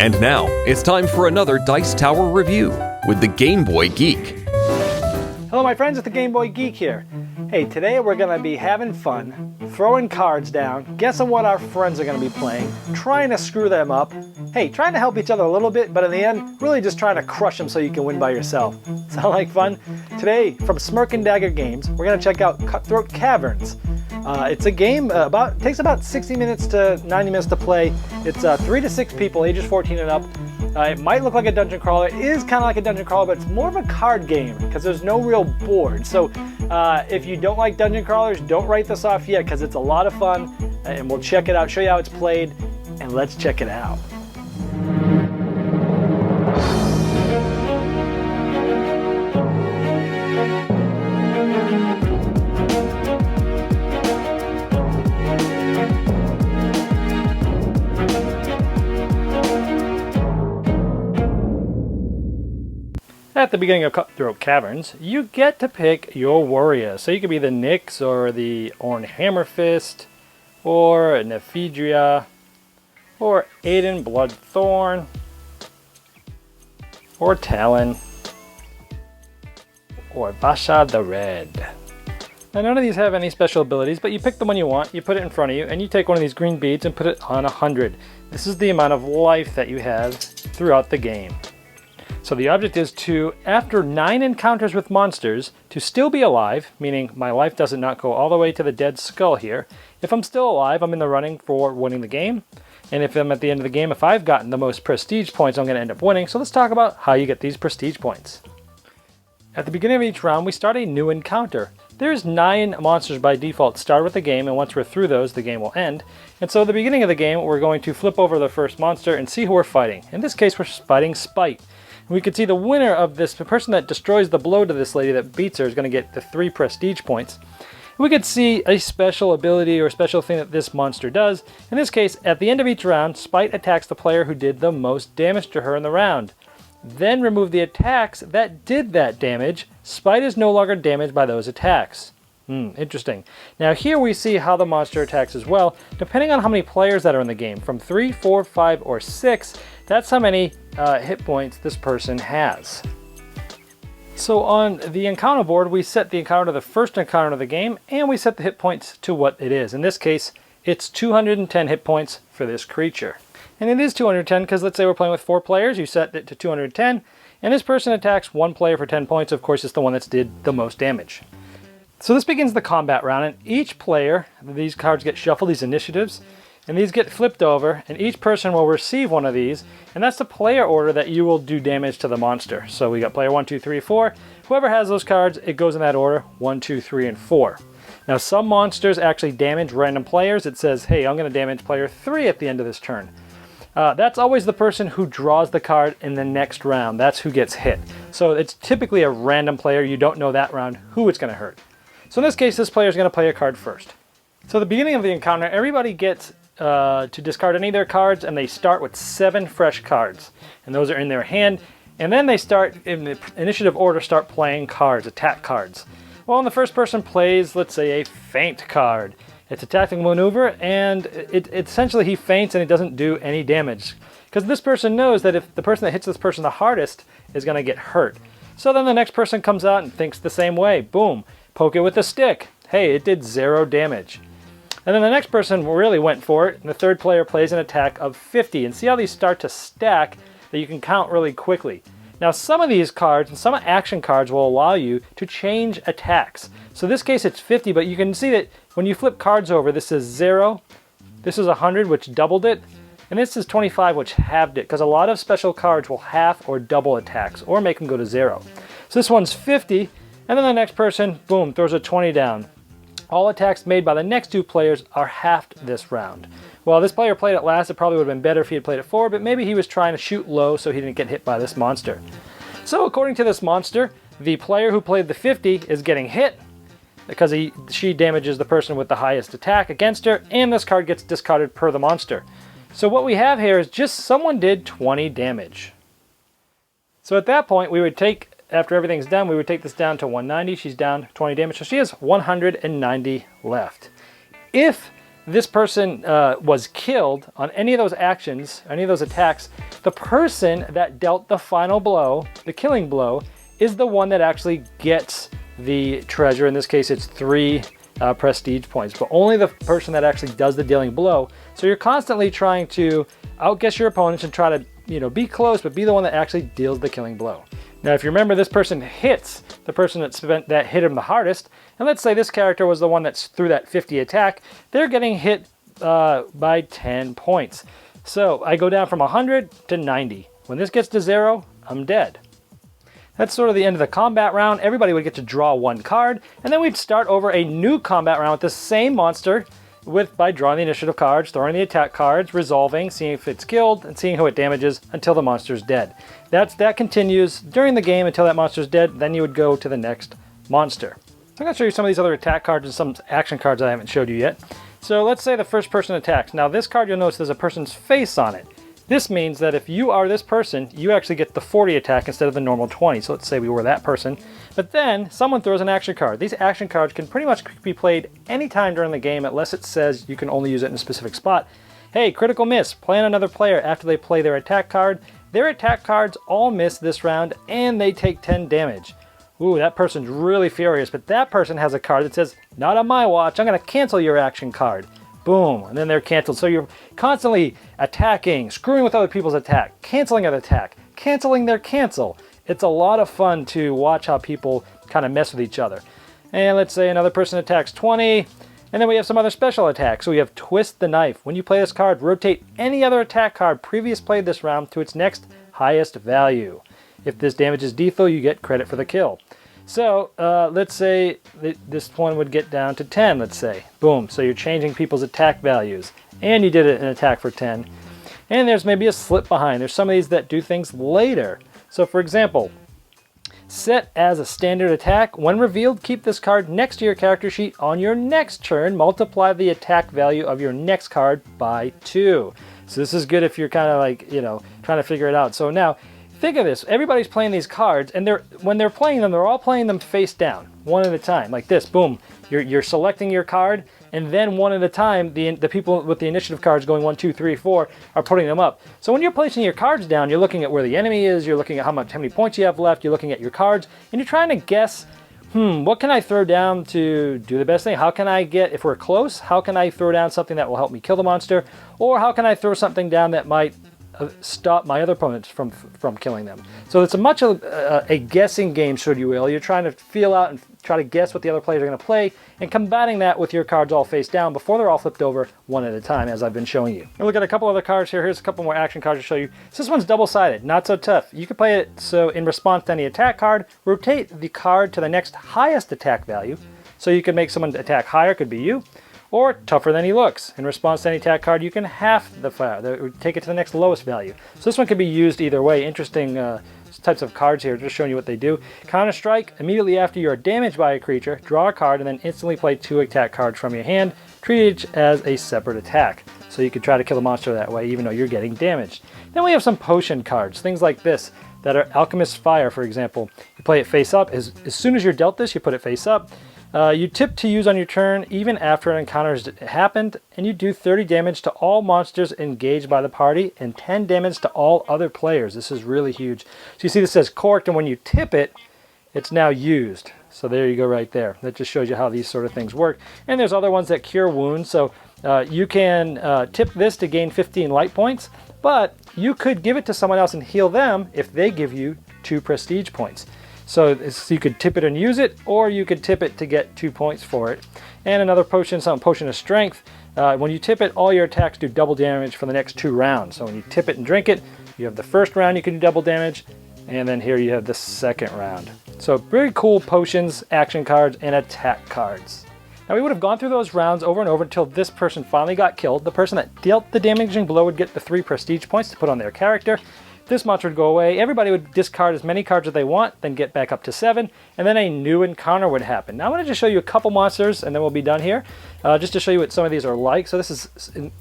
And now, it's time for another Dice Tower review with the Game Boy Geek. Hello my friends, it's the Game Boy Geek here. Hey, today we're going to be having fun, throwing cards down, guessing what our friends are going to be playing, trying to screw them up, hey, trying to help each other a little bit, but in the end, really just trying to crush them so you can win by yourself. Sound like fun? Today, from Smirk and Dagger Games, we're going to check out Cutthroat Caverns. It's a game, takes about 60 minutes to 90 minutes to play. It's 3 to 6 people, ages 14 and up. It might look like a dungeon crawler. It is kind of like a dungeon crawler, but it's more of a card game because there's no real board. So if you don't like dungeon crawlers, don't write this off yet because it's a lot of fun. And we'll check it out, show you how it's played, and let's check it out. At the beginning of Cutthroat Caverns, you get to pick your warrior. So you could be the Nyx, or the Orn Hammerfist, or Nephedria, or Aiden Bloodthorn, or Talon, or Vasha the Red. Now none of these have any special abilities, but you pick the one you want, you put it in front of you, and you take one of these green beads and put it on 100. This is the amount of life that you have throughout the game. So the object is to, after 9 encounters with monsters, to still be alive, meaning my life doesn't not go all the way to the dead skull here. If I'm still alive, I'm in the running for winning the game. And if I'm at the end of the game, if I've gotten the most prestige points, I'm going to end up winning. So let's talk about how you get these prestige points. At the beginning of each round, we start a new encounter. There's 9 monsters by default start with the game, and once we're through those, the game will end. And so at the beginning of the game, we're going to flip over the first monster and see who we're fighting. In this case, we're fighting Spite. We can see the winner of this, the person that destroys the blow to this lady that beats her, is going to get the 3 prestige points. We could see a special ability or special thing that this monster does. In this case, at the end of each round, Spite attacks the player who did the most damage to her in the round. Then remove the attacks that did that damage. Spite is no longer damaged by those attacks. Interesting. Now here we see how the monster attacks as well, depending on how many players that are in the game. From 3, 4, 5, or 6, that's how many hit points this person has. So on the encounter board, we set the encounter to the first encounter of the game, and we set the hit points to what it is. In this case, it's 210 hit points for this creature. And it is 210 because let's say we're playing with 4 players, you set it to 210, and this person attacks 1 player for 10 points. Of course, it's the one that's did the most damage. So this begins the combat round, and each player, these cards get shuffled, these initiatives, and these get flipped over, and each person will receive one of these, and that's the player order that you will do damage to the monster. So we got player 1, 2, 3, 4. Whoever has those cards, it goes in that order, 1, 2, 3, and 4. Now some monsters actually damage random players. It says, hey, I'm going to damage player 3 at the end of this turn. That's always the person who draws the card in the next round. That's who gets hit. So it's typically a random player. You don't know that round who it's going to hurt. So in this case, this player is going to play a card first. So at the beginning of the encounter, everybody gets to discard any of their cards, and they start with 7 fresh cards. And those are in their hand. And then they start, in the initiative order, start playing cards, attack cards. Well, the first person plays, let's say, a feint card. It's a tactical maneuver, and essentially he feints and it doesn't do any damage. Because this person knows that if the person that hits this person the hardest is going to get hurt. So then the next person comes out and thinks the same way. Boom. Poke it with a stick. Hey, it did 0 damage. And then the next person really went for it, and the third player plays an attack of 50. And see how these start to stack that you can count really quickly. Now some of these cards and some action cards will allow you to change attacks. So in this case it's 50, but you can see that when you flip cards over, this is 0, this is 100, which doubled it, and this is 25, which halved it, because a lot of special cards will half or double attacks, or make them go to 0. So this one's 50, and then the next person, boom, throws a 20 down. All attacks made by the next 2 players are halved this round. Well, this player played it last. It probably would have been better if he had played it forward, but maybe he was trying to shoot low so he didn't get hit by this monster. So according to this monster, the player who played the 50 is getting hit because she damages the person with the highest attack against her, and this card gets discarded per the monster. So what we have here is just someone did 20 damage. So at that point, we would take, after everything's done, we would take this down to 190. She's down 20 damage, so she has 190 left. If this person was killed on any of those actions, any of those attacks, the person that dealt the final blow, the killing blow, is the one that actually gets the treasure. In this case, it's 3 prestige points, but only the person that actually does the dealing blow. So you're constantly trying to outguess your opponents and try to, be close, but be the one that actually deals the killing blow. Now, if you remember, this person hits the person that hit him the hardest, and let's say this character was the one that's through that 50 attack, they're getting hit by 10 points. So I go down from 100 to 90. When this gets to 0, I'm dead. That's sort of the end of the combat round. Everybody would get to draw 1 card, and then we'd start over a new combat round with the same monster by drawing the initiative cards, throwing the attack cards, resolving, seeing if it's killed, and seeing who it damages until the monster's dead. That continues during the game until that monster's dead. Then you would go to the next monster. So I'm going to show you some of these other attack cards and some action cards I haven't showed you yet. So let's say the first person attacks. Now this card, you'll notice there's a person's face on it. This means that if you are this person, you actually get the 40 attack instead of the normal 20. So let's say we were that person. But then someone throws an action card. These action cards can pretty much be played anytime during the game unless it says you can only use it in a specific spot. Hey, critical miss. Play on another player after they play their attack card. Their attack cards all miss this round and they take 10 damage. Ooh, that person's really furious, but that person has a card that says, not on my watch, I'm going to cancel your action card. Boom, and then they're canceled. So you're constantly attacking, screwing with other people's attack, canceling an attack, canceling their cancel. It's a lot of fun to watch how people kind of mess with each other. And let's say another person attacks 20, and then we have some other special attacks. So we have Twist the Knife. When you play this card, rotate any other attack card previous played this round to its next highest value. If this damages lethal, you get credit for the kill. So let's say this one would get down to 10, let's say. Boom, so you're changing people's attack values. And you did an attack for 10. And there's maybe a slip behind. There's some of these that do things later. So for example, set as a standard attack. When revealed, keep this card next to your character sheet on your next turn. Multiply the attack value of your next card by 2. So this is good if you're kind of like, trying to figure it out. So now, think of this. Everybody's playing these cards, and when they're playing them, they're all playing them face down, one at a time, like this. Boom. You're selecting your card, and then one at a time, the people with the initiative cards going 1, 2, 3, 4 are putting them up. So when you're placing your cards down, you're looking at where the enemy is, you're looking at how many points you have left, you're looking at your cards, and you're trying to guess, what can I throw down to do the best thing? How can I get, if we're close, how can I throw down something that will help me kill the monster? Or how can I throw something down that might stop my other opponents from killing them? So it's much of a guessing game, should you will. You're trying to feel out and try to guess what the other players are going to play and combating that with your cards all face down before they're all flipped over one at a time, as I've been showing you. We'll look at a couple other cards here. Here's a couple more action cards to show you. So this one's double-sided, not so tough. You can play it so in response to any attack card, rotate the card to the next highest attack value. So you can make someone attack higher, could be you, or tougher than he looks. In response to any attack card, you can half the fire, take it to the next lowest value. So this one can be used either way. Interesting types of cards here, just showing you what they do. Counter Strike, immediately after you are damaged by a creature, draw a card and then instantly play 2 attack cards from your hand, treat each as a separate attack. So you can try to kill the monster that way, even though you're getting damaged. Then we have some potion cards, things like this, that are Alchemist's Fire, for example. You play it face up. As soon as you're dealt this, you put it face up. You tip to use on your turn even after an encounter has happened, and you do 30 damage to all monsters engaged by the party and 10 damage to all other players. This is really huge. So you see this says corked, and when you tip it, it's now used. So there you go right there. That just shows you how these sort of things work. And there's other ones that cure wounds. So you can tip this to gain 15 light points, but you could give it to someone else and heal them if they give you 2 prestige points. So you could tip it and use it, or you could tip it to get 2 points for it. And another potion, some potion of strength. When you tip it, all your attacks do double damage for the next 2 rounds. So when you tip it and drink it, you have the first round you can do double damage, and then here you have the second round. So very cool potions, action cards, and attack cards. Now we would have gone through those rounds over and over until this person finally got killed. The person that dealt the damaging blow would get the 3 prestige points to put on their character. This monster would go away. Everybody would discard as many cards as they want, then get back up to 7, and then a new encounter would happen. Now I'm going to just show you a couple monsters, and then we'll be done here, just to show you what some of these are like. So this is,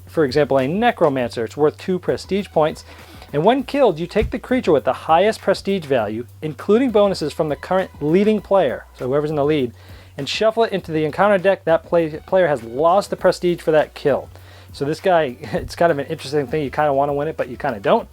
for example, a Necromancer. It's worth 2 prestige points. And when killed, you take the creature with the highest prestige value, including bonuses from the current leading player, so whoever's in the lead, and shuffle it into the encounter deck, that player has lost the prestige for that kill. So this guy, it's kind of an interesting thing. You kind of want to win it, but you kind of don't.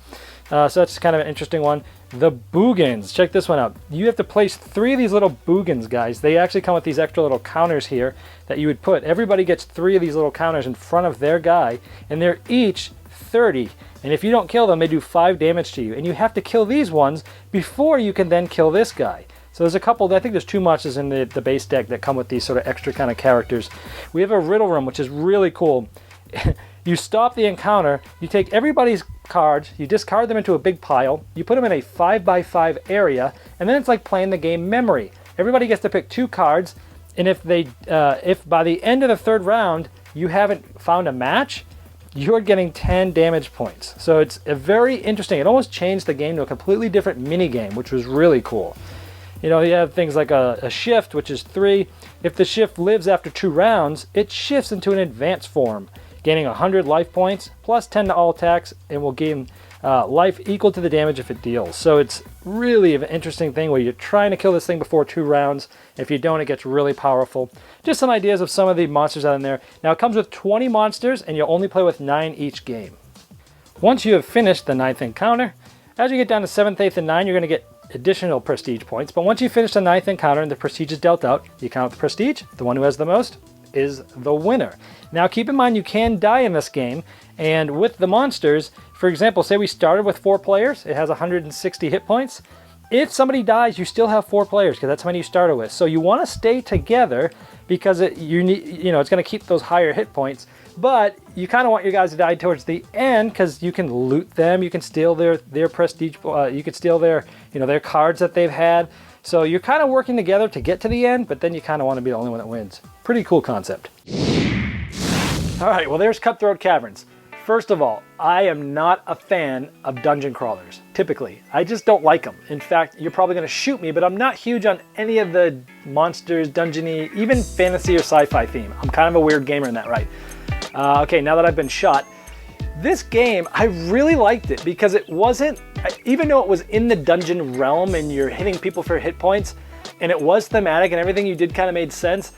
So that's kind of an interesting one. The Boogans, check this one out. You have to place 3 of these little Boogans, guys. They actually come with these extra little counters here that you would put. Everybody gets 3 of these little counters in front of their guy, and they're each 30. And if you don't kill them, they do 5 damage to you. And you have to kill these ones before you can then kill this guy. So there's a couple, I think there's 2 monsters in the base deck that come with these sort of extra kind of characters. We have a Riddle Room, which is really cool. You stop the encounter, you take everybody's cards, you discard them into a big pile, you put them in a 5x5 area, and then it's like playing the game Memory. Everybody gets to pick 2 cards, and if by the end of the 3rd round you haven't found a match, you're getting 10 damage points. So it's a very interesting, it almost changed the game to a completely different mini game, which was really cool. You know, you have things like a shift, which is 3. If the shift lives after 2 rounds, it shifts into an advanced form, gaining 100 life points, plus 10 to all attacks, and will gain life equal to the damage if it deals. So it's really an interesting thing where you're trying to kill this thing before 2 rounds. If you don't, it gets really powerful. Just some ideas of some of the monsters out in there. Now it comes with 20 monsters, and you'll only play with 9 each game. Once you have finished the 9th encounter, as you get down to 7th, 8th, and 9, you're going to get additional prestige points. But once you finish the 9th encounter and the prestige is dealt out, you count the prestige. The one who has the most is the winner. Now keep in mind you can die in this game, and with the monsters, for example, say we started with 4 players, it has 160 hit points. If somebody dies, you still have 4 players because that's how many you started with. So you want to stay together because it's going to keep those higher hit points, but you kind of want your guys to die towards the end because you can loot them, you can steal their prestige, you can steal their cards that they've had. So you're kind of working together to get to the end, but then you kind of want to be the only one that wins. Pretty cool concept. All right, well, there's Cutthroat Caverns. First of all, I am not a fan of dungeon crawlers, typically. I just don't like them. In fact, you're probably going to shoot me, but I'm not huge on any of the monsters, dungeony, even fantasy or sci-fi theme. I'm kind of a weird gamer in that, right? Okay, now that I've been shot, this game, I really liked it because it wasn't, even though it was in the dungeon realm and you're hitting people for hit points, and it was thematic and everything you did kind of made sense,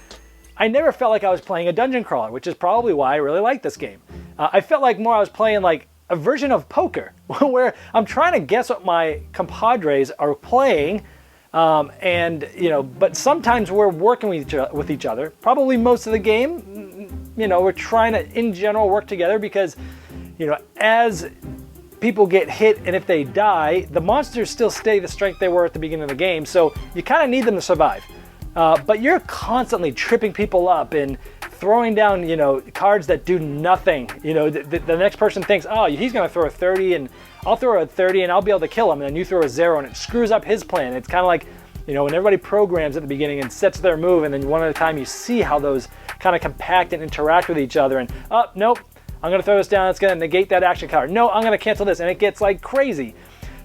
I never felt like I was playing a dungeon crawler, which is probably why I really like this game. I felt like more I was playing like a version of poker, where I'm trying to guess what my compadres are playing, but sometimes we're working with each other. Probably most of the game, we're trying to, in general, work together because, as people get hit and if they die, the monsters still stay the strength they were at the beginning of the game, so you kind of need them to survive. But you're constantly tripping people up and throwing down, cards that do nothing. The next person thinks, oh, he's going to throw a 30 and I'll throw a 30 and I'll be able to kill him. And then you throw a 0 and it screws up his plan. It's kind of like, when everybody programs at the beginning and sets their move, and then one at a time you see how those kind of compact and interact with each other. And, oh, nope, I'm going to throw this down. It's going to negate that action card. No, I'm going to cancel this. And it gets like crazy.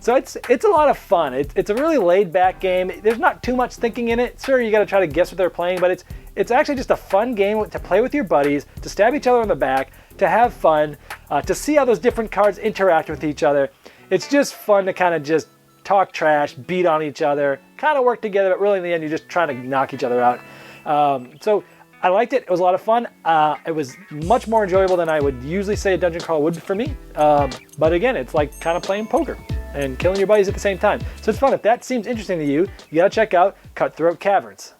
So it's a lot of fun. It's a really laid back game. There's not too much thinking in it. Sure, you got to try to guess what they're playing, but it's actually just a fun game to play with your buddies, to stab each other in the back, to have fun, to see how those different cards interact with each other. It's just fun to kind of just talk trash, beat on each other, kind of work together, but really in the end you're just trying to knock each other out. So I liked it. It was a lot of fun. It was much more enjoyable than I would usually say a dungeon crawl would for me. But again, it's like kind of playing poker and killing your buddies at the same time. So it's fun. If that seems interesting to you, you gotta check out Cutthroat Caverns.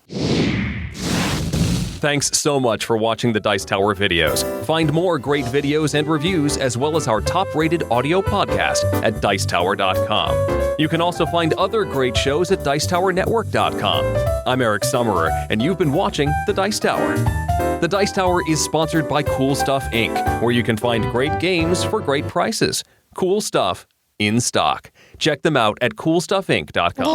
Thanks so much for watching the Dice Tower videos. Find more great videos and reviews, as well as our top-rated audio podcast at Dicetower.com. You can also find other great shows at Dicetowernetwork.com. I'm Eric Summerer, and you've been watching The Dice Tower. The Dice Tower is sponsored by Cool Stuff Inc., where you can find great games for great prices. Cool stuff in stock. Check them out at CoolStuffInc.com.